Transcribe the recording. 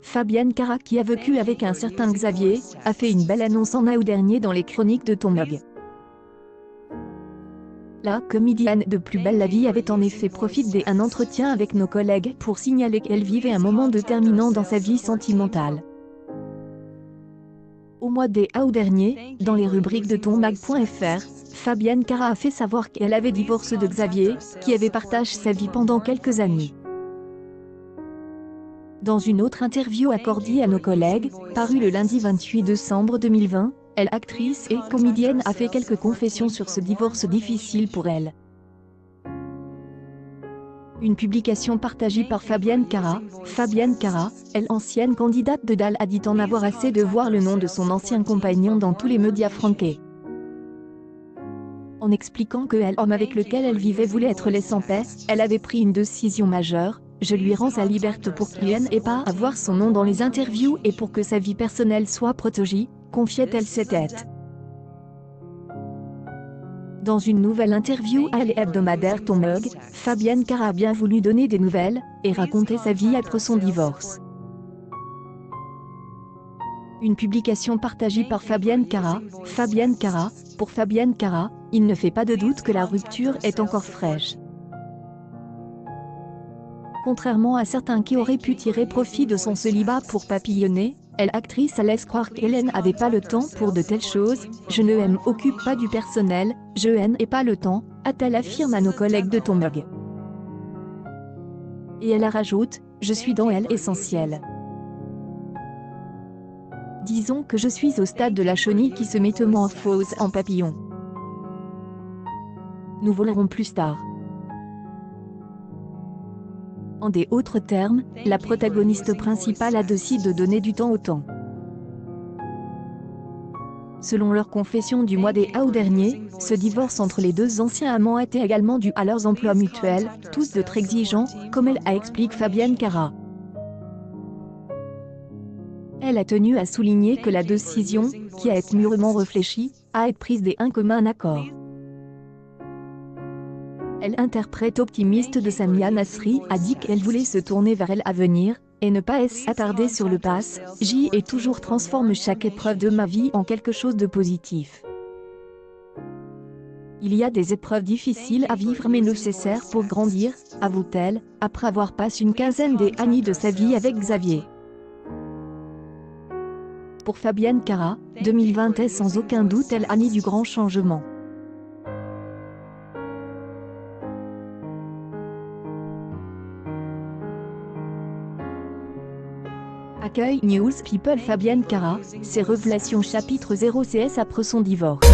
Fabienne Cara, qui a vécu avec un certain Xavier, a fait une belle annonce en août dernier dans les chroniques de Ton Mug. La comédienne de Plus belle la vie avait en effet profité d'un entretien avec nos collègues pour signaler qu'elle vivait un moment déterminant dans sa vie sentimentale. Au mois d'août dernier, dans les rubriques de tonmag.fr, Fabienne Cara a fait savoir qu'elle avait divorcé de Xavier, qui avait partagé sa vie pendant quelques années. Dans une autre interview accordée à nos collègues, parue le lundi 28 décembre 2020, elle, actrice et comédienne, a fait quelques confessions sur ce divorce difficile pour elle. Une publication partagée par Fabienne Cara, elle, ancienne candidate de DAL, a dit en avoir assez de voir le nom de son ancien compagnon dans tous les médias français. En expliquant que l'homme avec lequel elle vivait voulait être laissé en paix, elle avait pris une décision majeure: je lui rends sa liberté pour qu'il n'ait pas à voir son nom dans les interviews et pour que sa vie personnelle soit protégée, confiait-elle cette tête. Dans une nouvelle interview à l'hebdomadaire Ton Mug, Fabienne Cara a bien voulu donner des nouvelles et raconter sa vie après son divorce. Une publication partagée par Fabienne Cara, pour Fabienne Cara, il ne fait pas de doute que la rupture est encore fraîche. Contrairement à certains qui auraient pu tirer profit de son célibat pour papillonner, elle, actrice, laisse croire qu'elle n'avait pas le temps pour de telles choses. Je ne m'occupe pas du personnel, je n'ai pas le temps, a-t-elle affirmé à nos collègues de Ton Mug. Et elle rajoute: je suis dans l'essentiel. Disons que je suis au stade de la chenille qui se métamorphose en papillon. Nous volerons plus tard. En d'autres termes, la protagoniste principale a décidé de donner du temps au temps. Selon leur confession du mois d'août dernier, ce divorce entre les deux anciens amants était également dû à leurs emplois mutuels, tous de très exigeants, comme elle a expliqué Fabienne Cara. Elle a tenu à souligner que la décision, qui a été mûrement réfléchie, a été prise d'un commun accord. Elle, interprète optimiste de Samia Nasri, a dit qu'elle voulait se tourner vers l'avenir et ne pas s'attarder sur le passé. J'y ai toujours transforme chaque épreuve de ma vie en quelque chose de positif. Il y a des épreuves difficiles à vivre mais nécessaires pour grandir, avoue-t-elle, après avoir passé une quinzaine d'années de sa vie avec Xavier. Pour Fabienne Cara, 2020 est sans aucun doute l'année du grand changement. Accueil News People. Fabienne Cara, ses révélations chapitre 0 CS après son divorce.